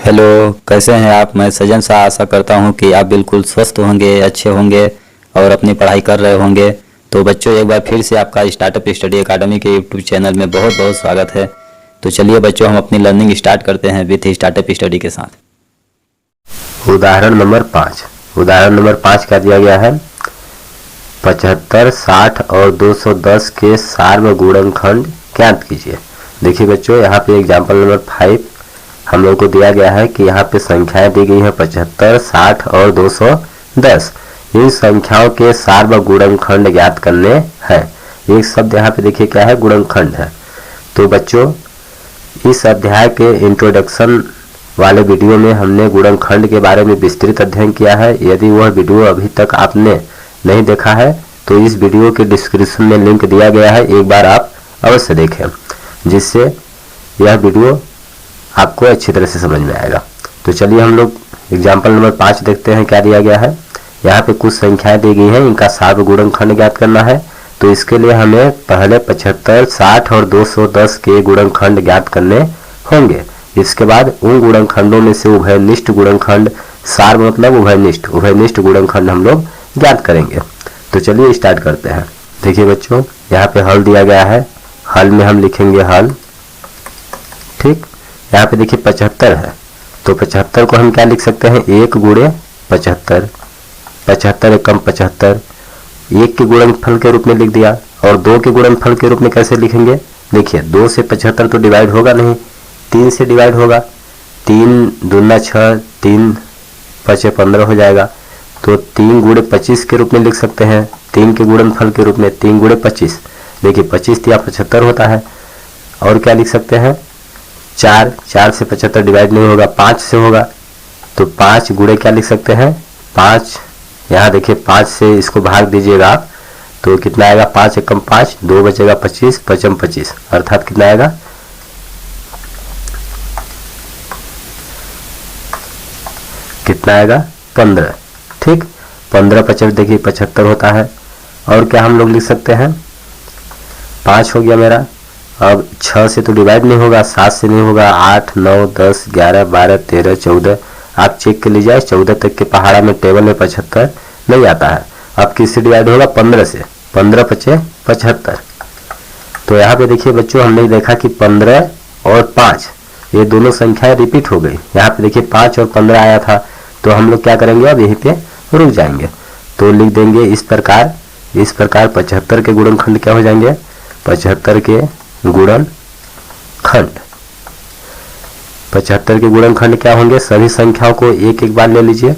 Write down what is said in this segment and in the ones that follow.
Hello, कैसे हैं आप। मैं सजन शाह आशा करता हूं कि आप बिल्कुल स्वस्थ होंगे, अच्छे होंगे और अपनी पढ़ाई कर रहे होंगे। तो बच्चों, एक बार फिर से आपका स्टार्टअप स्टडी एकेडमी के यूट्यूब चैनल में बहुत बहुत स्वागत है। तो चलिए बच्चों, हम अपनी लर्निंग स्टार्ट करते हैं विथ स्टार्टअप स्टडी के साथ। उदाहरण नंबर 5। उदाहरण नंबर 5 का दिया गया है 75, 60 और 210 के सार्वगुणनखंड ज्ञात कीजिए। देखिए बच्चों, यहाँ पे एग्जाम्पल नंबर 5 हम लोग को दिया गया है कि यहाँ पे संख्याएं दी गई है 75, 60 और 210। इन संख्याओं के सार्वगुणनखंड ज्ञात करने हैं। एक शब्द यहाँ पे देखिए क्या है, गुणनखंड है। तो बच्चों, इस अध्याय के इंट्रोडक्शन वाले वीडियो में हमने गुणनखंड के बारे में विस्तृत अध्ययन किया है। यदि वह वीडियो अभी तक आपने नहीं देखा है तो इस वीडियो के डिस्क्रिप्शन में लिंक दिया गया है, एक बार आप अवश्य देखें, जिससे यह वीडियो आपको अच्छी तरह से समझ में आएगा। तो चलिए हम लोग एग्जाम्पल नंबर 5 देखते हैं क्या दिया गया है। यहाँ पे कुछ संख्याएं दी गई हैं, इनका सार्वगुणनखंड ज्ञात करना है। तो इसके लिए हमें पहले 75, 60 और 210 के गुणनखंड ज्ञात करने होंगे। इसके बाद उन गुणनखंडों में से उभयनिष्ठ गुणनखंड, सार्व मतलब उभयनिष्ठ गुणनखंड हम लोग ज्ञात करेंगे। तो चलिए स्टार्ट करते हैं। देखिए बच्चों, यहाँ पे हल दिया गया है, हल में हम लिखेंगे हल। ठीक, यहाँ पे देखिए 75 है, तो 75 को हम क्या लिख सकते हैं, 1 गुणे 75, 75 एकम 75, 1 के गुणनफल के रूप में लिख दिया। और 2 के गुणनफल के रूप में कैसे लिखेंगे, देखिए 2 से 75 तो डिवाइड होगा नहीं, 3 से डिवाइड होगा। 3 दूना 6, 3 5 15 हो जाएगा। तो 3 गुणे 25 के रूप में लिख सकते हैं, 3 के गुणनफल के रूप में 3 गुणे 25। देखिए 25 या 75 होता है। और क्या लिख सकते हैं, 4 से 75 डिवाइड नहीं होगा, 5 से होगा। तो 5 गुणे क्या लिख सकते हैं, 5। यहाँ देखिए 5 से इसको भाग दीजिएगा आप, तो कितना आएगा, 5 एकम 5, 2 बचेगा 25, 5 25, अर्थात कितना आएगा, कितना आएगा 15। ठीक, 15 25 देखिए 75 होता है। और क्या हम लोग लिख सकते हैं, 5 हो गया मेरा। अब 6 से तो डिवाइड नहीं होगा, 7 से नहीं होगा, 8 9 10 11 12 13 14, आप चेक कर लीजिए 14 तक के पहाड़ा में टेबल में 75 नहीं आता है। अब किससे डिवाइड होगा, 15 से, 15 5 75। तो यहाँ पे देखिए बच्चों, हमने देखा कि 15 और 5 ये दोनों संख्याएं रिपीट हो गई। यहाँ पे देखिए 5 और 15 आया था, तो हम लोग क्या करेंगे, अब यहीं पे रुक जाएंगे। तो लिख देंगे इस प्रकार 75 के गुणनखंड क्या हो जाएंगे, 75 के गुणनखंड, 75 के गुणनखंड क्या होंगे, सभी संख्याओं को एक एक बार ले लीजिए।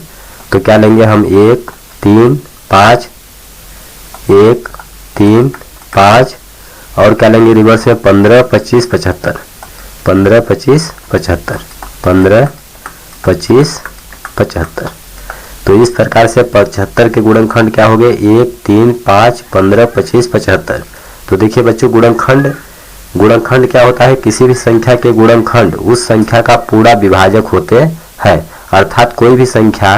तो क्या लेंगे हम, 1 3 5, 1 3 5, और क्या लेंगे रिवर्स में, 15 25 75, 15 25 75, 15 25 75। तो इस प्रकार से 75 के गुणनखंड क्या हो गए, 1 3 5 15 25 75। तो देखिए बच्चों, गुणनखंड क्या होता है, किसी भी संख्या के गुणनखंड उस संख्या का पूरा विभाजक होते हैं। अर्थात कोई भी संख्या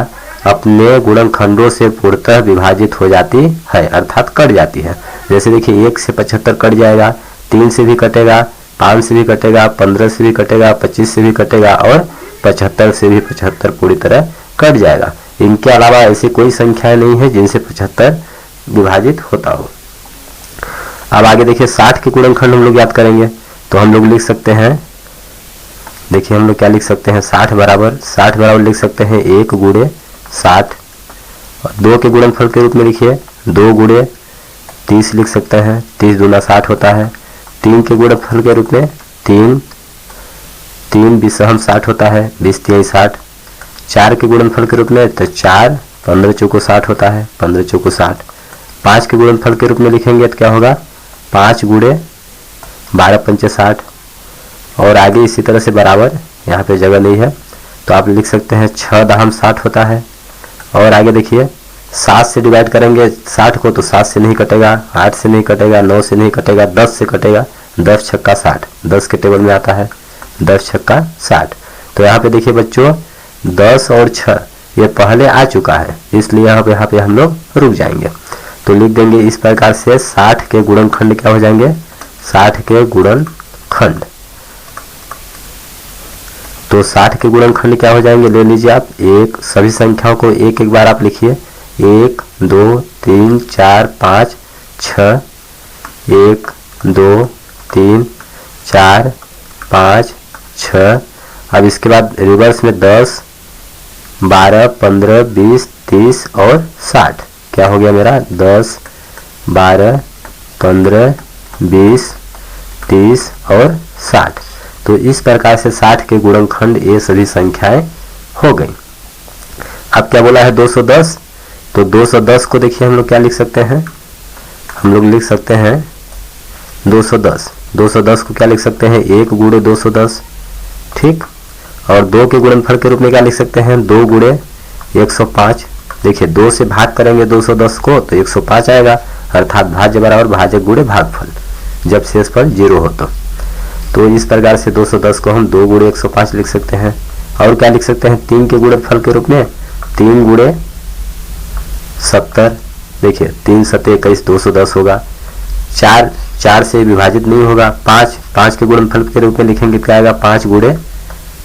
अपने गुणनखंडों से पूर्णतः विभाजित हो जाती है, अर्थात कट जाती है। जैसे देखिए 1 से 75 कट जाएगा, 3 से भी कटेगा, 5 से भी कटेगा, 15 से भी कटेगा, 25 से भी कटेगा, और 75 से भी 75 पूरी तरह कट जाएगा। इनके अलावा ऐसी कोई संख्या नहीं है जिनसे 75 विभाजित होता हो। अब आगे देखिए 60 के गुणनखंड हम लोग याद करेंगे। तो हम लोग लिख सकते हैं, देखिए हम लोग क्या लिख सकते हैं, 60 बराबर लिख सकते हैं 1 गुणे 60, और 2 के गुणनफल के रूप में लिखिए 2 गुणे 30 लिख सकते हैं, 30 दूना 60 होता है। 3 के गुणनफल के रूप में 3 20 60 होता है, 20 3 60। 4 के गुणनफल के रूप में तो 4 15 चौको 60 होता है, 15 चौको 60। 5 के गुणनफल के रूप में लिखेंगे तो क्या होगा, 5 गुणे 12 पंचे 60, और आगे इसी तरह से बराबर, यहाँ पे जगह नहीं है तो आप लिख सकते हैं 6 दहम 60 होता है। और आगे देखिए 7 से डिवाइड करेंगे 60 को, तो 7 से नहीं कटेगा, 8 से नहीं कटेगा, 9 से नहीं कटेगा, 10 से कटेगा, 10 छक्का 60, 10 के टेबल में आता है 10 छक्का 60। तो यहाँ पे देखिए बच्चों 10 और 6 ये पहले आ चुका है, इसलिए यहाँ पे हम लोग रुक जाएंगे। तो लिख देंगे इस प्रकार से 60 के गुणनखंड क्या हो जाएंगे, 60 के गुणनखंड। तो तो 60 के गुणनखंड क्या हो जाएंगे, ले लीजिए आप एक, सभी संख्याओं को एक एक बार आप लिखिए, 1 2 3 4 5 6, 1 2 3 4 5 6। अब इसके बाद रिवर्स में 10 12 15 20 30 और 60, क्या हो गया मेरा 10 12 15 20 30 और 60। तो इस प्रकार से 60 के गुणनखंड ये सभी संख्याएं हो गई। अब क्या बोला है 210, तो 210 को देखिए हम लोग क्या लिख सकते हैं, हम लोग लिख सकते हैं 210 को क्या लिख सकते हैं, 1 गुणे 210, ठीक। और 2 के गुणनफल के रूप में क्या लिख सकते हैं, 2 गुणे 105। देखिए 2 से भाग करेंगे 210 को तो 105 आएगा, अर्थात भाज्य बराबर भाजक गुणे भागफल, जब शेष पर 0 हो तो इस प्रकार से 210 को हम 2 गुणे 105 लिख सकते हैं। और क्या लिख सकते हैं 3 के गुणनफल के रूप में, 3 गुणे 70। देखिए 3 7 21 210 होगा। 4 से विभाजित नहीं होगा। 5 के गुणनफल के रूप में लिखेंगे क्या आएगा, 5 गुणे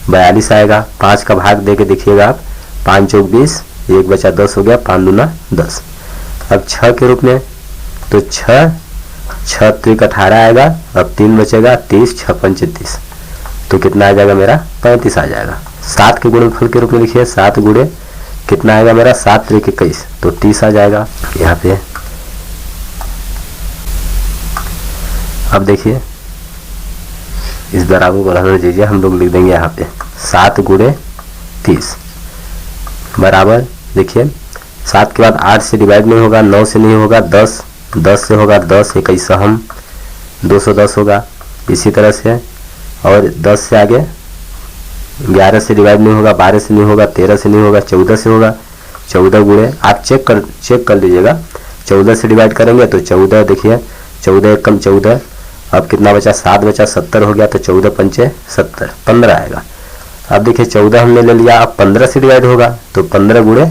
42 आएगा। 5 का भाग देके देखिएगा आप, 5 चौक 20, 1 बचा 10 हो गया, 5 दूना 10। अब 6 के रूप में, तो 6 त्रिक 18 आएगा। अब 3 बचेगा 30, 6 पंचे 30, तो कितना आ जाएगा मेरा 35 आ जाएगा। 7 के गुणनफल के रूप में लिखिए, 7 गुणे कितना आएगा मेरा, 7 त्रिक 21, तो 30 आ जाएगा यहाँ पे। अब देखिए इस बराबर को रहने दीजिए, हम लोग लिख देंगे यहाँ पे 7 गुणे 30 बराबर, देखिए 7 के बाद 8 से डिवाइड नहीं होगा, 9 से नहीं होगा, 10 से होगा, 10 21 हम 210 होगा। इसी तरह से और 10 से आगे 11 से डिवाइड नहीं होगा, 12 से नहीं होगा, 13 से नहीं होगा, 14 से होगा। 14 गुणे आप चेक कर लीजिएगा, 14 से डिवाइड करेंगे तो 14, देखिए 14 कम 14, अब कितना बचा 7 बचा, 70 हो गया, तो 14 पंचे 70, 15 आएगा। अब देखिए 14 हमने ले लिया, अब 15 से डिवाइड होगा तो 15 गुणे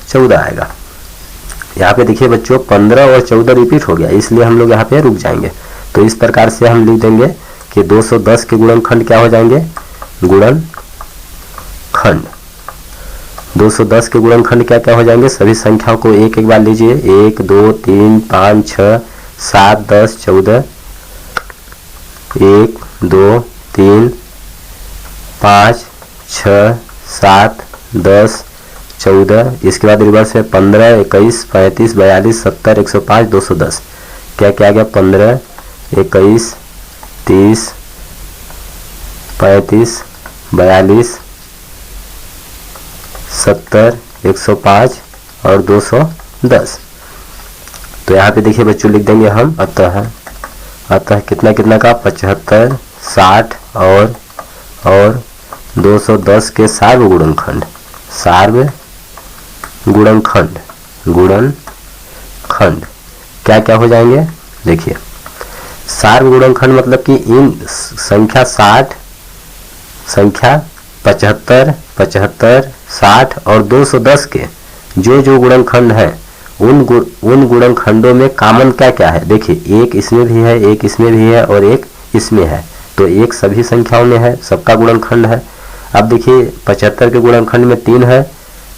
14 आएगा। यहाँ पे देखिए बच्चों 15 और 14 रिपीट हो गया, इसलिए हम लोग यहाँ पे रुक जाएंगे। तो इस प्रकार से हम लिख देंगे कि 210 के गुणनखंड क्या हो जाएंगे, गुणनखंड 210 के गुणनखंड क्या क्या हो जाएंगे, सभी संख्याओं को एक एक बार लीजिए, 1 2 3 5 6 7 10 14, 1 2 3 5 6 7 10 14, इसके बाद रिवर्स है 15 21 35 42 70 105 210, क्या क्या आ गया 15 21 30 35 42 70 105 और 210। तो यहाँ पे देखिए बच्चों लिख देंगे हम अतः कितना का 75 60 और 210 के सार्व गुणनखंड क्या क्या हो जाएंगे। देखिए सार्व गुणनखंड मतलब कि इन संख्या 60, संख्या 75 60 और 210 के जो गुणनखंड है उन गुणनखंडों में कॉमन क्या क्या है। देखिए एक इसमें भी है, एक इसमें भी है और एक इसमें है, तो एक सभी संख्याओं में है, सबका गुणनखंड है। अब देखिए 75 के गुणनखंड में 3 है,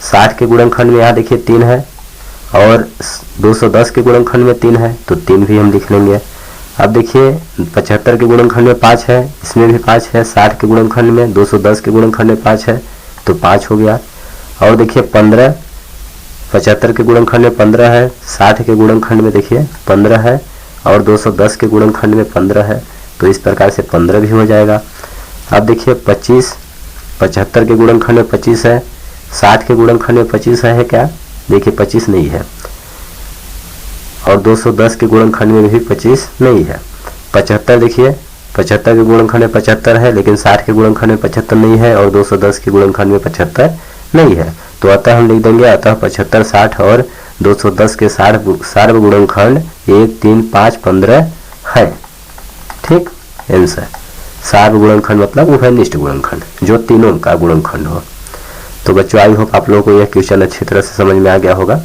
60 के गुणनखंड में यहाँ देखिए 3 है और 210 के गुणनखंड में 3 है, तो 3 भी हम लिख लेंगे। अब देखिए 75 के गुणनखंड में 5 है, इसमें भी 5 है, 60 के गुणनखंड में, 210 के गुणनखंड में 5 है, तो 5 हो गया। और देखिए 15, 75 के गुणनखंड में 15 है, 60 के गुणनखंड में देखिए 15 है और 210 के गुणनखंड में 15 है, तो इस प्रकार से 15 भी हो जाएगा। अब देखिए 25, 75 के गुणनखंड में 25 है, 60 के गुणनखंड में 25 है क्या, देखिए 25 नहीं है और 210 के गुणनखंड में भी 25 नहीं है। 75 देखिए 75 के गुणनखंड में 75 है, लेकिन 60 के गुणनखंड में 75 नहीं है और 210 के गुणनखंड में 75 नहीं है, तो अतः हम लिख देंगे अतः 75 60 और 210 के सार्व गुणनखंड 1 3 5 15 है। ठीक, आंसर सार्व गुणनखंड मतलब उभयनिष्ठ गुणनखंड, जो तीनों का गुणनखंड हो। तो बच्चों आई होप आप लोगों को यह क्वेश्चन अच्छी तरह से समझ में आ गया होगा।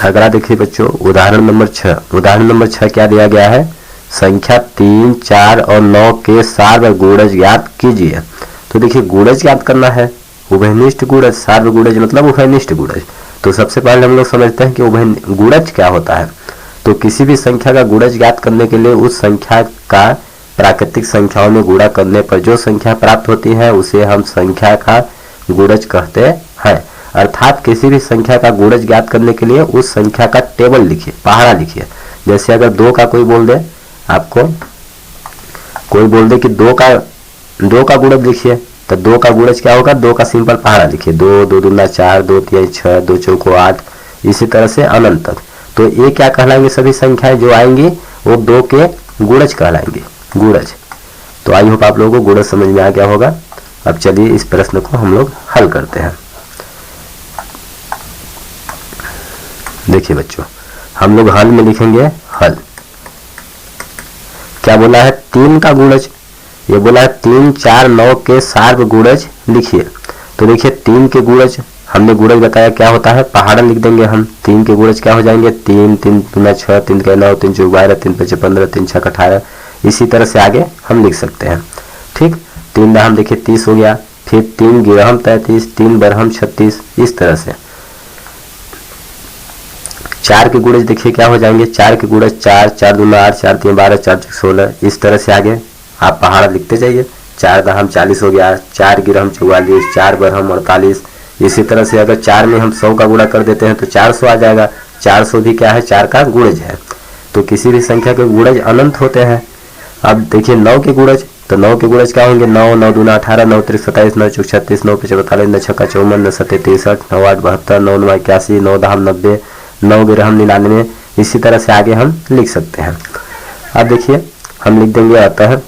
अगला देखिए बच्चों उदाहरण नंबर 6। उदाहरण नंबर 6 क्या दिया गया है, संख्या 3 4 और 9 के सार्व गुणज ज्ञात कीजिए। तो देखिए गुणज ज्ञात करना है, उभयनिष्ठ गुणज, सार्व गुणज मतलब उभयनिष्ठ गुणज। तो सबसे पहले हम लोग समझते हैं कि उभय गुणज क्या होता है। तो किसी भी संख्या का गुणज ज्ञात करने के लिए उस संख्या का प्राकृतिक संख्याओं में गुणा करने पर जो संख्या प्राप्त होती है उसे हम संख्या का गुणज कहते हैं। अर्थात किसी भी संख्या का गुणज ज्ञात करने के लिए उस संख्या का टेबल लिखिए, पहाड़ा लिखिए। जैसे अगर 2 का कोई बोल दे, आपको कोई बोल दे कि 2 का गुणज लिखिए, तो 2 का गुणज क्या होगा, 2 का सिंपल पहाड़ा लिखिए। 2 2 दूना 4, 2 3 6, 2 चौको 8, इसी तरह से अनंत तक। तो ये क्या कहलाएंगे, सभी संख्याएं जो आएंगी वो 2 के गुणज कहलाएंगे, गुणज। तो आई होप आप लोगों को गुणज समझ में आ गया होगा। अब चलिए इस प्रश्न को हम लोग हल करते हैं। देखिए बच्चों, हम लोग हल में लिखेंगे हल। क्या बोला है, 3 का गुणज, ये बोला है 3 4 9 के सार्व गुणज लिखिए। तो देखिए 3 के गुणज, हमने गुणज बताया क्या होता है, पहाड़ा लिख देंगे हम। 3 के गुणज क्या हो जाएंगे, 3 3 दूना 6, 3 के 9, 3 चौक 12, 3 5 15, 3 6 18। इसी तरह से आगे हम लिख सकते हैं। ठीक, 3 दहम देखिए 30 हो गया, फिर 3 गिरहम 33, 3 बरहम 36, इस तरह से। 4 के गुणज देखिए क्या हो जाएंगे, 4 के गुणज 4 4 दूना 8, 4 3 12, 4 6 16, इस तरह से आगे आप पहाड़ा लिखते जाइए। 4 दहम 40 हो गया, 4 गिरहम 44, 4 बरहम 48। इसी तरह से अगर 4 में हम 100 का गुणा कर देते हैं तो 400 आ जाएगा। 400 भी क्या है, 4 का गुणज है। तो किसी भी संख्या के गुणज अनंत होते हैं। अब देखिए 9 के गुणज, तो 9 के गुणज क्या होंगे, 9 9 दूना 18, 9 3 27, 9 चौक 36, 9 5 42, 9 6 54, 9 7 63, 9 8 72, 9 9 81, 9 दहम 90, 9 गिरहम 99। इसी तरह से आगे हम लिख सकते हैं। अब देखिए हम लिख देंगे अतः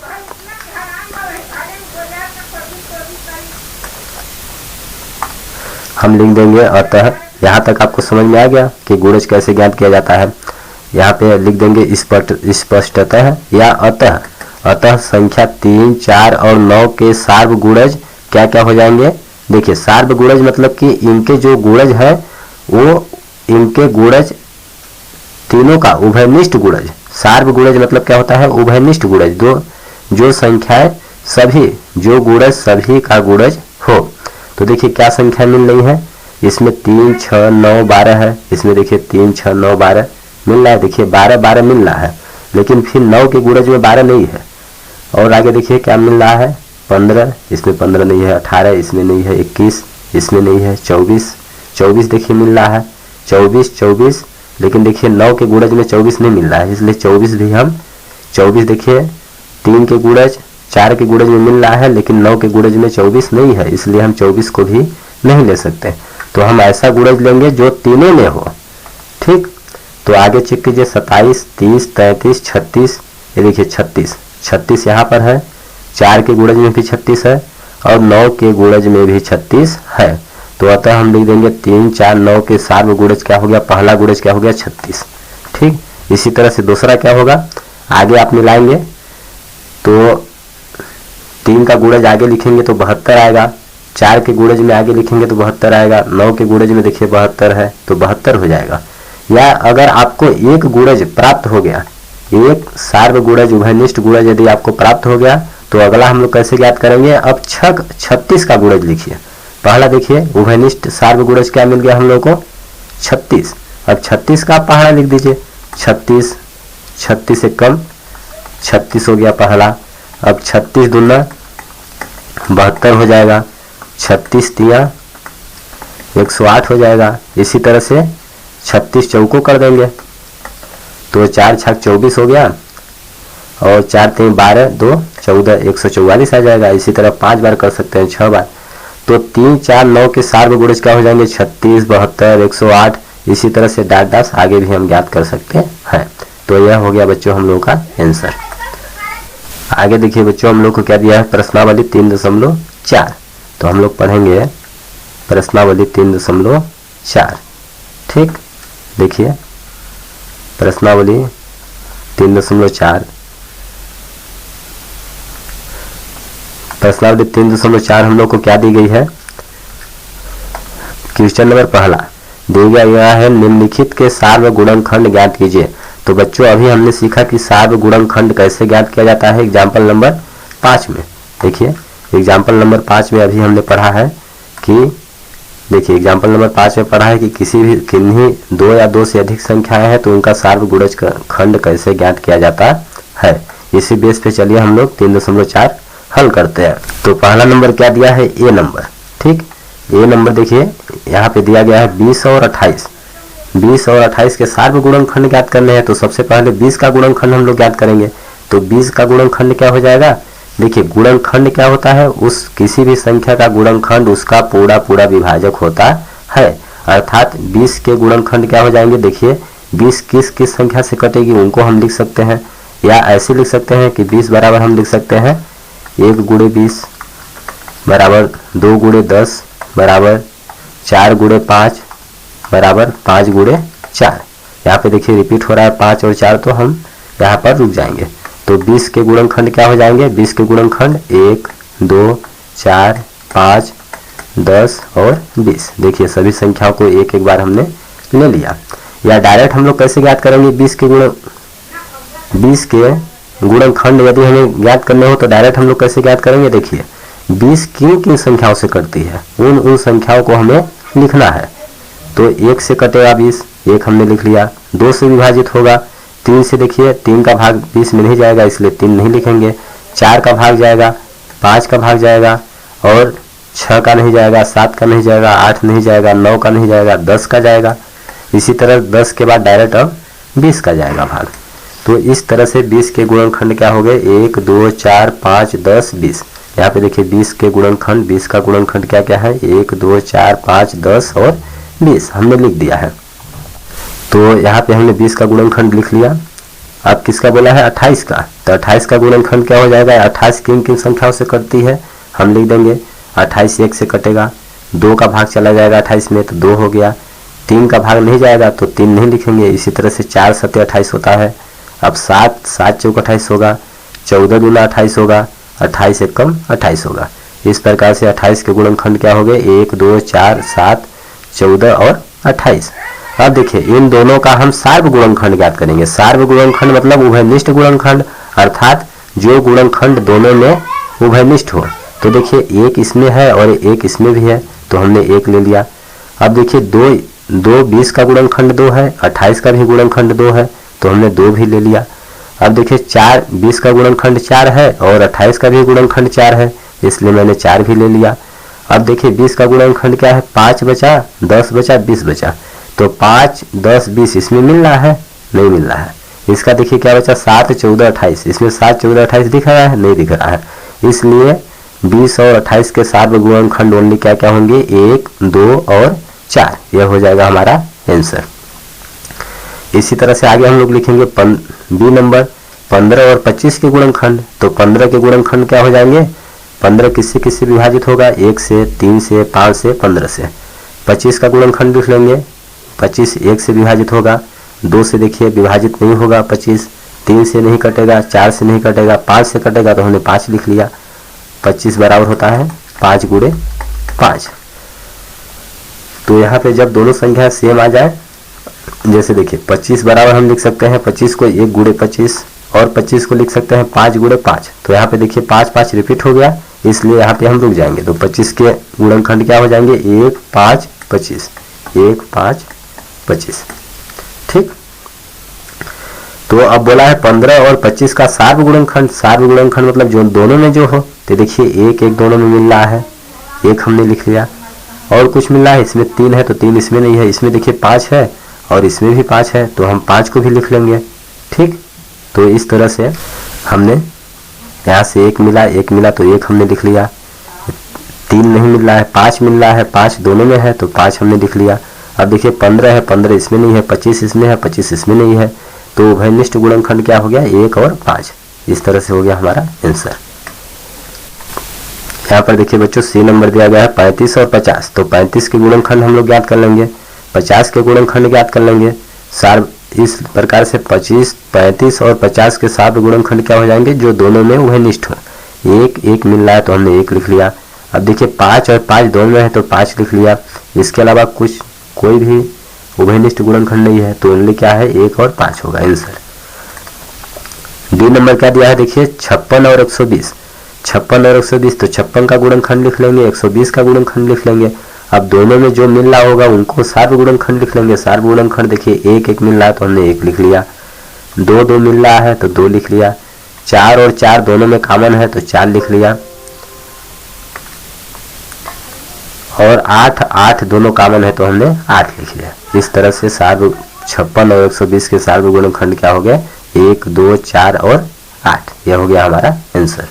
अतः। यहाँ तक आपको समझ में आ गया कि गुणज कैसे ज्ञात किया जाता है। यहाँ पे लिख देंगे स्पष्टतः या अतः। अतः संख्या 3 4 और 9 के सार्व गुणज क्या क्या हो जाएंगे। देखिए सार्व गुणज मतलब कि इनके जो गुणज है वो इनके गुणज तीनों का उभयनिष्ठ गुणज। सार्व गुणज मतलब क्या होता है, उभयनिष्ठ गुणज, जो संख्याएं सभी, जो गुणज सभी का गुणज हो। तो देखिए क्या संख्या मिल रही है, इसमें 3 6 9 12 है। इसमें देखिए 3 6 9 12 मिल रहा है। देखिए 12 12 मिल रहा है, लेकिन फिर 9 के गुणज में 12 नहीं है। और आगे देखिए क्या मिल रहा है, 15, इसमें 15 नहीं है। 18 इसमें नहीं है। 21 इसमें नहीं है। 24 देखिए मिल रहा है। 24 लेकिन देखिए 9 के गुणज में 24 नहीं मिल रहा है, इसलिए 24 भी हम 24 देखिए 3 के गुणज 4 के गुणज में मिल रहा है, लेकिन 9 के गुणज में 24 नहीं है, इसलिए हम 24 को भी नहीं ले सकते। तो हम ऐसा गुणज लेंगे जो तीनों में हो। ठीक, तो आगे चेक कीजिए 27 30 33 36। ये देखिए 36 यहाँ पर है। 4 के गुणज में भी 36 है और 9 के गुणज में भी 36 है। तो अतः हम लिख देंगे 3 4 9 के सार्व गुणज क्या हो गया, पहला गुणज क्या हो गया, 36। ठीक, इसी तरह से दूसरा क्या होगा, आगे आप मिलाएंगे तो 3 का गुणज आगे लिखेंगे तो 72 आएगा। 4 के गुणज में आगे लिखेंगे तो 72 आएगा। 9 के गुणज में देखिए 72 है तो 72 हो जाएगा। या अगर आपको एक गुणज प्राप्त हो गया, एक सार्व गुणज उभयनिष्ठ गुणज यदि आपको प्राप्त हो गया, तो अगला हम लोग कैसे ज्ञात करेंगे। अब 36 का गुणज लिखिए। पहला देखिए उभयनिष्ठ सार्व गुणज क्या मिल गया हम लोग को, 36। अब 36 का पहला लिख दीजिए। 36 से कम 36 हो गया पहला। अब 36 दूना 72 हो जाएगा। 36 तिया 108 हो जाएगा। इसी तरह से 36 चौको कर देंगे तो 4 छक 24 हो गया और 4 3 12 2 14 144 आ जाएगा। इसी तरह 5 बार कर सकते हैं, 6 बार। तो 3 4 9 के सार्व गुणज क्या हो जाएंगे, 36 72 108। इसी तरह से डाट डास आगे भी हम ज्ञात कर सकते हैं। तो यह हो गया बच्चों हम लोग का आंसर। आगे देखिए बच्चों हम लोग को क्या दिया है, प्रश्नावली 3.4। तो हम लोग पढ़ेंगे प्रश्नावली 3.4। ठीक, देखिए प्रश्नावली 3.4। प्रश्नावली 3.4 हम लोग को क्या दी गई है, क्वेश्चन नंबर पहला दिया गया है निम्नलिखित के सार्व गुणनखंड ज्ञात कीजिए। तो बच्चों अभी हमने सीखा कि सार्व गुणनखंड कैसे ज्ञात किया जाता है एग्जाम्पल नंबर 5 में। देखिए एग्जाम्पल नंबर 5 में अभी हमने पढ़ा है कि देखिए एग्जाम्पल नंबर 5 में पढ़ा है कि किसी भी किन्हीं 2 या 2 से अधिक संख्याएं हैं तो उनका सार्वगुणज खंड कैसे ज्ञात किया जाता है। इसी बेस पे चलिए हम लोग 3.4 हल करते हैं। तो पहला नंबर क्या दिया है, ए नंबर। ठीक, ए नंबर देखिए यहाँ पे दिया गया है 20 और 28। 20 और 28 के सार्वगुणनखंड ज्ञात करने हैं तो सबसे पहले 20 का गुणनखंड हम लोग ज्ञात करेंगे। तो 20 का गुणनखंड क्या हो जाएगा, देखिए गुणनखंड क्या होता है, उस किसी भी संख्या का गुणनखंड उसका पूरा पूरा विभाजक होता है। अर्थात 20 के गुणनखंड क्या हो जाएंगे, देखिए 20 किस किस संख्या से कटेगी उनको हम लिख सकते हैं, या ऐसे लिख सकते हैं कि 20 बराबर हम लिख सकते हैं 1 गुणे 20 बराबर 2 गुणे 10 बराबर 4 गुणे 5 बराबर 5 गुणे 4। यहाँ पे देखिए रिपीट हो रहा है 5 और 4, तो हम यहाँ पर रुक जाएंगे। तो 20 के गुणनखंड क्या हो जाएंगे, 20 के गुणनखंड 1 2 4 5 10 और 20। देखिए सभी संख्याओं को एक एक बार हमने ले लिया। या डायरेक्ट हम लोग कैसे ज्ञात करेंगे 20 के गुणनखंड यदि हमें ज्ञात करने हो तो डायरेक्ट हम लोग कैसे ज्ञात करेंगे, देखिए 20 किन किन संख्याओं से कटती है उन संख्याओं को हमें लिखना है। तो 1 से कटेगा 20, 1 हमने लिख लिया। 2 से विभाजित होगा 3 से, देखिए 3 का भाग 20 में नहीं जाएगा इसलिए 3 नहीं लिखेंगे। 4 का भाग जाएगा, 5 का भाग जाएगा और 6 का नहीं जाएगा, 7 का नहीं जाएगा, 8 नहीं जाएगा, 9 का नहीं जाएगा, 10 का जाएगा। इसी तरह 10 के बाद डायरेक्ट अब 20 का जाएगा भाग। तो इस तरह से 20 के गुणनखंड क्या हो गए, 1 2 4 5 10 20। यहाँ पे देखिए 20 के गुणनखंड, 20 का गुणनखंड क्या क्या है, 1 2 4 5 10 और 20 हमने लिख दिया है। तो यहाँ पे हमने 20 का गुणनखंड लिख लिया। अब किसका बोला है, 28 का। तो 28 का गुणनखंड क्या हो जाएगा, 28 किन किन संख्याओं से कटती है हम लिख देंगे। 28 1 से कटेगा, 2 का भाग चला जाएगा 28 में तो 2 हो गया। 3 का भाग नहीं जाएगा तो 3 नहीं लिखेंगे। इसी तरह से 4 7 28 होता है। अब 7 7 चौक 28 होगा, 14 दूना 28 होगा, 28 एकम 28 होगा। इस प्रकार से 28 के गुणनखंड क्या हो गए, 1 2 4 7 14 और 28। अब देखिए इन दोनों का हम सार्वगुणनखंड ज्ञात करेंगे। सार्वगुणनखंड मतलब उभयनिष्ठ गुणनखंड, अर्थात जो गुणनखंड दोनों में उभयनिष्ठ हो। तो देखिए एक इसमें है और एक इसमें भी है तो हमने एक ले लिया। अब देखिए 2 20 का गुणनखंड 2 है, 28 का भी गुणनखंड 2 है तो हमने 2 भी ले लिया। अब देखिए 4 20 का गुणनखंड 4 है और 28 का भी गुणनखंड 4 है इसलिए मैंने 4 भी ले लिया। अब देखिए 20 का गुणनखंड क्या है, 5 बचा 10 बचा 20 बचा। तो 5 10 20 इसमें मिल रहा है, नहीं मिल रहा है। इसका देखिए क्या बचा, 7 14 28। इसमें 7 14 28 दिख रहा है, नहीं दिख रहा है। इसलिए 20 और 28 के सार्वगुणनखंड ओनली क्या क्या होंगे, 1 2 और 4। यह हो जाएगा हमारा आंसर। इसी तरह से आगे हम लोग लिखेंगे बी नंबर 15 और 25 के गुणनखंड। तो 15 के गुणनखंड क्या हो जाएंगे, 15 किससे किससे विभाजित होगा, 1 से 3 से 5 से 15 से। 25 का गुणनखंड लिख लेंगे, 25 1 से विभाजित होगा, 2 से देखिए विभाजित नहीं होगा 25, 3 से नहीं कटेगा, 4 से नहीं कटेगा, 5 से कटेगा तो हमने 5 लिख लिया। 25 बराबर होता है 5 गुणे 5। तो यहाँ पे जब दोनों संख्या सेम आ जाए, जैसे देखिए 25 बराबर हम लिख सकते हैं 25 को 1 गुणे 25 और 25 को लिख सकते हैं 5 गुणे 5। तो यहाँ पे देखिए 5 5 रिपीट हो गया इसलिए यहाँ पे हम रुक जाएंगे। तो 25 के गुणनखंड क्या हो जाएंगे, 1 5 25 1 5 25। ठीक, तो अब बोला है 15 और 25 का सार्वगुणनखंड। सार्वगुणनखंड मतलब जो दोनों में जो हो, तो देखिए 1 1 दोनों में मिल रहा है, 1 हमने लिख लिया। और कुछ मिल रहा है, इसमें 3 है तो 3 इसमें नहीं है। इसमें देखिए 5 है और इसमें भी 5 है तो हम 5 को भी लिख लेंगे। ठीक, तो इस तरह से हमने यहाँ से 1 मिला 1 मिला तो 1 हमने लिख लिया। 3 नहीं मिल रहा है, 5 मिल रहा है, 5 दोनों में है तो 5 हमने लिख लिया। अब देखिए 15 है, 15 इसमें नहीं है, 25 इसमें है, 25 इसमें नहीं है। तो उभयनिष्ठ गुणनखंड क्या हो गया, 1 और 5। इस तरह से हो गया हमारा आंसर। यहाँ पर देखिए बच्चों सी नंबर दिया गया है 35 और 50। तो 35 के गुणनखंड हम लोग ज्ञात कर लेंगे, 50 के गुणनखंड ज्ञात कर लेंगे। इस प्रकार से 25 35 और 50 के साथ गुणनखंड क्या हो जाएंगे, जो दोनों में उभयनिष्ठ हो। 1 1 मिल रहा है तो हमने 1 लिख लिया। अब देखिए 5 और 5 दोनों में है तो 5 लिख लिया। इसके अलावा कोई भी उभयनिष्ठ गुणनखंड नहीं है तो ओनली क्या है, 1 और 5 होगा आंसर। डी नंबर क्या दिया है, देखिए 56 और 120। 56 और 120, तो 56 का गुणनखंड लिख लेंगे, 120 का गुणनखंड लिख लेंगे। अब दोनों में जो मिल रहा होगा उनको सार्व गुणनखंड लिख लेंगे। सार्व गुणनखंड देखिए 1 1 मिल रहा है तो हमने 1 लिख लिया, 2 2 मिल रहा है तो 2 लिख लिया, 4 और 4 दोनों में कॉमन है तो 4 लिख लिया, और 8 8 दोनों कॉमन है तो हमने 8 लिख लिया। इस तरह से सार्व 56 और 120 के सार्व गुणनखंड क्या हो गए, 1 2 4 और 8। यह हो गया हमारा आंसर।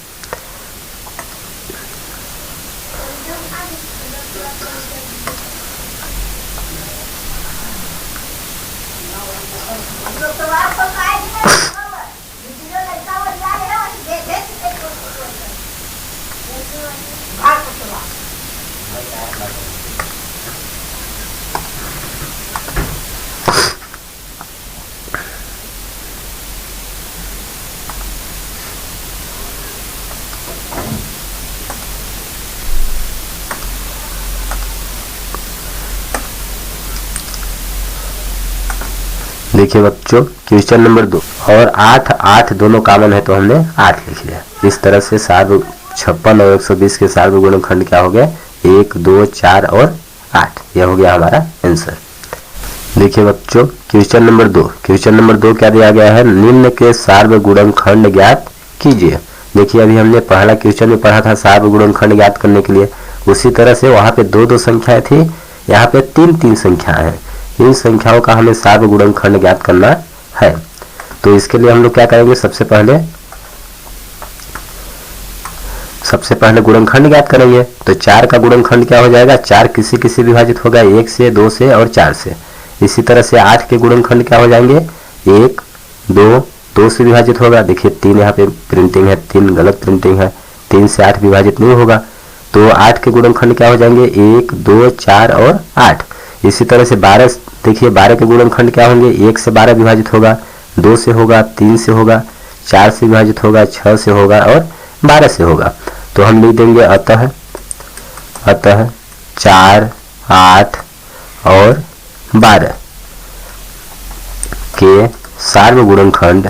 देखिए बच्चों क्वेश्चन नंबर 2, और 8 8 दोनों कॉमन है तो हमने 8 लिख लिया। इस तरह से सार्व 56 और 120 के सार्व गुणनखंड क्या हो गए, 1 2 4 और 8। यह हो गया हमारा आंसर। देखिए बच्चों क्वेश्चन नंबर 2, क्वेश्चन नंबर 2 क्या दिया गया है, निम्न के सार्व गुणनखंड ज्ञात कीजिए। देखिए अभी हमने पहला क्वेश्चन में पढ़ा था सार्व गुणनखंड ज्ञात करने के लिए, उसी तरह से वहां पे 2 2 संख्याएं थी, यहाँ पे 3 3 संख्याएं हैं। इन संख्याओं का हमें सार्व गुणनखंड ज्ञात करना है। तो इसके लिए हम लोग क्या करेंगे, सबसे पहले गुणनखंड ज्ञात करेंगे। तो 4 का गुणनखंड क्या हो जाएगा, 4 किसी किसी विभाजित होगा, 1 से 2 से और 4 से। इसी तरह से 8 के गुणनखंड क्या हो जाएंगे, 1 2 2 से विभाजित होगा। देखिए 3 यहाँ पे प्रिंटिंग है, 3 गलत प्रिंटिंग है, 3 से 8 विभाजित नहीं होगा। तो 8 के गुणनखंड क्या हो जाएंगे, 1 2 4 और 8। इसी तरह से 12, देखिए 12 के गुणनखंड क्या होंगे, 1 से 12 विभाजित होगा, 2 से होगा, 3 से होगा, 4 से विभाजित होगा, 6 से होगा और 12 से होगा। तो हम लिख देंगे अतः 4 8 और 12 के सार्व गुणनखंड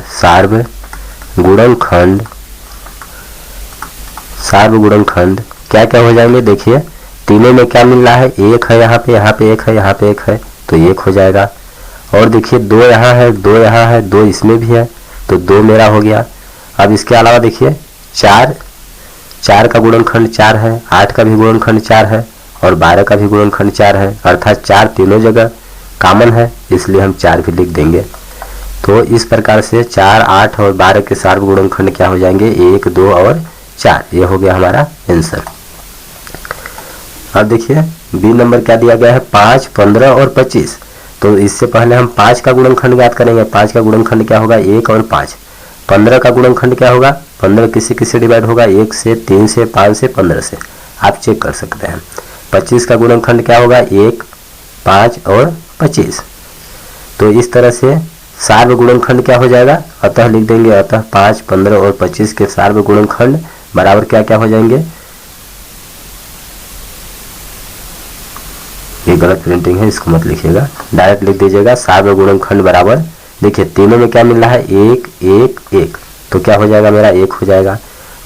क्या क्या हो जाएंगे। देखिए तीनों में क्या मिल रहा है, 1 है यहाँ पे, यहाँ पे 1 है, यहाँ पे 1 है तो 1 हो जाएगा। और देखिए 2 यहाँ है, 2 यहाँ है, 2 इसमें भी है तो 2 मेरा हो गया। अब इसके अलावा देखिए 4 का गुणनखंड 4 है, 8 का भी गुणनखंड 4 है और 12 का भी गुणनखंड 4 है, अर्थात 4 तीनों जगह कॉमन है, इसलिए हम 4 भी लिख देंगे। तो इस प्रकार से 4 8 और 12 के सार्व गुणनखंड क्या हो जाएंगे, 1 2 और 4। ये हो गया हमारा आंसर। अब देखिए बी नंबर क्या दिया गया है, 5 15 और 25। तो इससे पहले हम 5 का गुणनखंड ज्ञात करेंगे। 5 का गुणनखंड क्या होगा, 1 और 5। 15 का गुणनखंड क्या होगा, 15 किसी किसी डिवाइड होगा, 1 से 3 से 5 से 15 से, आप चेक कर सकते हैं। 25 का गुणनखंड क्या होगा, 1 5 और 25। तो इस तरह से सार्व गुणनखंड क्या हो जाएगा, अतः लिख देंगे, अतः 5 15 और 25 के सार्व गुणनखंड बराबर क्या क्या हो जाएंगे। ये गलत प्रिंटिंग है, इसको मत लिखिएगा, डायरेक्ट लिख दीजिएगा सार्व गुणनखंड बराबर। देखिए तीनों में क्या मिल रहा है, 1 1 1, तो क्या हो जाएगा मेरा 1 हो जाएगा।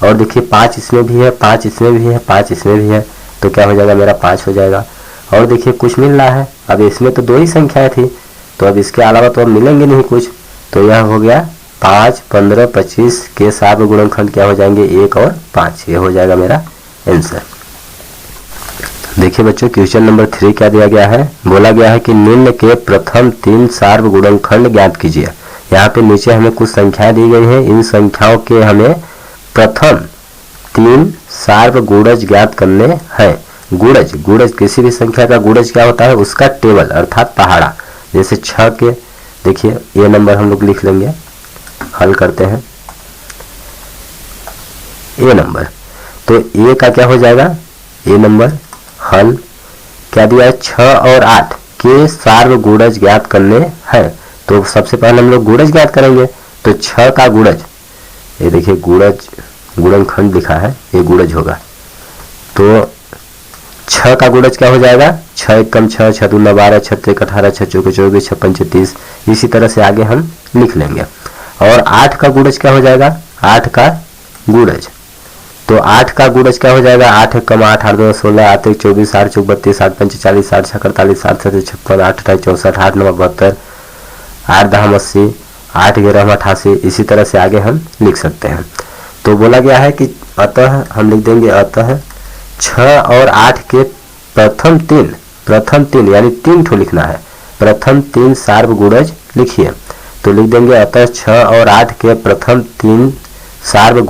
और देखिए 5 इसमें भी है, 5 इसमें भी है, 5 इसमें भी है, तो क्या हो जाएगा मेरा 5 हो जाएगा। और देखिए कुछ मिल रहा है, अब इसमें तो 2 ही संख्याएं थी, तो अब इसके अलावा तो अब मिलेंगे नहीं कुछ, तो यह हो गया 5 15 25 के सार्व गुणनखंड क्या हो जाएंगे, 1 और 5। ये हो जाएगा मेरा आंसर। देखिए बच्चों क्वेश्चन नंबर 3 क्या दिया गया है, बोला गया है कि निम्न के प्रथम 3 सार्व गुणनखंड ज्ञात कीजिए। यहाँ पे नीचे हमें कुछ संख्याएं दी गई हैं, इन संख्याओं के हमें प्रथम 3 सार्व गुणज ज्ञात करने हैं। गुणज किसी भी संख्या का गुणज क्या होता है, उसका टेबल अर्थात पहाड़ा। जैसे 6 के देखिए ये नंबर हम लोग लिख लेंगे, हल करते हैं ए नंबर। तो ए का क्या हो जाएगा, ए नंबर हल क्या दिया है, 6 और 8 के सार्व गुणज ज्ञात करने हैं। तो सबसे पहले हम लोग गुणज ज्ञात करेंगे। तो 6 का गुणज, ये देखिए गुणनखंड लिखा है, ये गुणज होगा। तो 6 का गुणज क्या हो जाएगा, 6 एकम 6, 6 दूना 12, 6 त्रिक 18, 6 चौके 24, 6 पंचे 30। इसी तरह से आगे हम लिख लेंगे। और 8 का गुणज क्या हो जाएगा, 8 का गुणज, तो 8 का गुणज क्या हो जाएगा, 8 एक कम 8, 8 2 16, 8 एक 24, 8 चौक 32, 8 पंच 40, 8 छक 48, 8 7 56, 8 28 64, 8 9 72, 8 10 80, 8 11 88। इसी तरह से आगे हम लिख सकते हैं। तो बोला गया है कि अतः हम लिख देंगे अतः 6 और 8 के प्रथम तीन यानी 3 ठो लिखना है, प्रथम 3 सार्व गुणज लिखिए। तो लिख देंगे अतः 6 और 8 के प्रथम 3 सार्व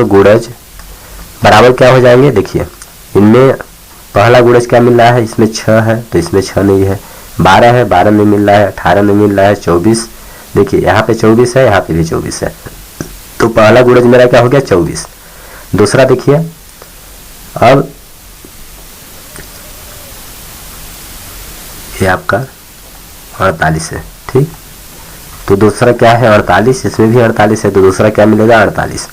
गुणज बराबर क्या हो जाएंगे। देखिए इनमें पहला गुणज क्या मिल रहा है, इसमें 6 है तो इसमें 6 नहीं है, 12 है 12 नहीं मिल रहा है, 18 नहीं मिल रहा है, 24 देखिए यहाँ पे 24 है, यहाँ पे भी 24 है। तो पहला गुणज मेरा क्या हो गया 24। दूसरा देखिए अब ये आपका 48 है, ठीक। तो दूसरा क्या है 48, इसमें भी 48 है, तो दूसरा क्या मिलेगा 48।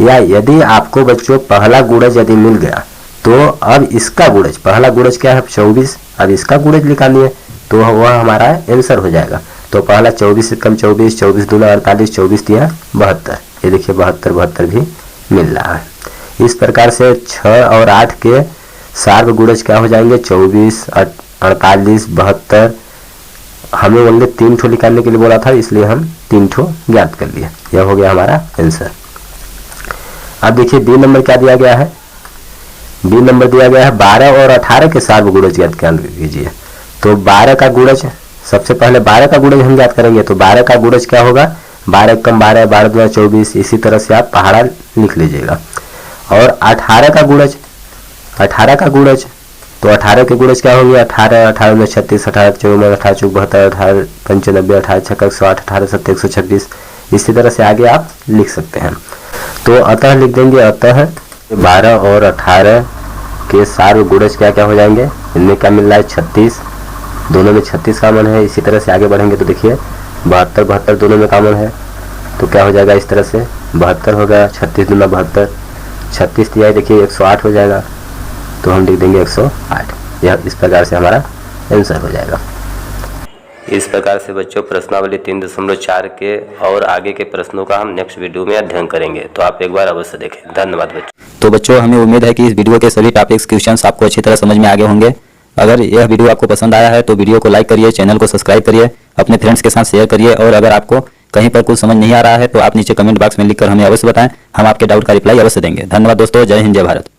या यदि आपको बच्चों पहला गुणज यदि मिल गया तो अब इसका गुणज, पहला गुणज क्या है 24, अब इसका गुणज निकालिए तो वह हमारा आंसर हो जाएगा। तो पहला 24 से कम 24, 24 दूना 48, 24 दिया 72, ये देखिए 72 भी मिल रहा है। इस प्रकार से 6 और 8 के सार्व गुणज क्या हो जाएंगे 24, 48, 72। हमें ओनली 3 ठो निकालने के लिए बोला था, इसलिए हम 3 ठो ज्ञात कर लिए। यह हो गया हमारा आंसर। अब देखिए बी नंबर क्या दिया गया है, बी नंबर दिया गया है 12 और 18 के सार्व गुणज ज्ञात कीजिए। तो 12 का गुणज, सबसे पहले 12 का गुणज हम ज्ञात करेंगे। तो 12 का गुणज क्या होगा, 12 कम 12, 12 दूना 24, इसी तरह से आप पहाड़ा लिख लीजिएगा। और 18 का गुणज, 18 का गुणज, तो 18 के गुणज क्या होंगे 18, 18 में 36, 18 14, 18 चौक 72, 18 95, 18 छक्का 108, 18 7 126। इसी तरह से आगे आप लिख सकते हैं। तो अतः लिख देंगे अतः 12 और 18 के सार्व गुणज क्या क्या हो जाएंगे, इनमें क्या मिल रहा है 36, दोनों में 36 कॉमन है। इसी तरह से आगे बढ़ेंगे तो देखिए 72 72 दोनों में कॉमन है, तो क्या हो जाएगा इस तरह से 72 हो गया, 36 दूना 72, 36 दिया है देखिए 108 हो जाएगा, तो हम लिख देंगे 108। यह इस प्रकार से हमारा आंसर हो जाएगा। इस प्रकार से बच्चों प्रश्नावली 3.4 के और आगे के प्रश्नों का हम नेक्स्ट वीडियो में अध्ययन करेंगे, तो आप एक बार अवश्य देखें। धन्यवाद बच्चों। तो बच्चों हमें उम्मीद है कि इस वीडियो के सभी टॉपिक्स क्वेश्चंस आपको अच्छी तरह समझ में आ गए होंगे। अगर यह वीडियो आपको पसंद आया है तो वीडियो को लाइक करिए, चैनल को सब्सक्राइब करिए, अपने फ्रेंड्स के साथ शेयर करिए, और अगर आपको कहीं पर कुछ समझ नहीं आ रहा है तो आप नीचे कमेंट बॉक्स में लिखकर हमें अवश्य बताएं, हम आपके डाउट का रिप्लाई अवश्य देंगे। धन्यवाद दोस्तों, जय हिंद जय भारत।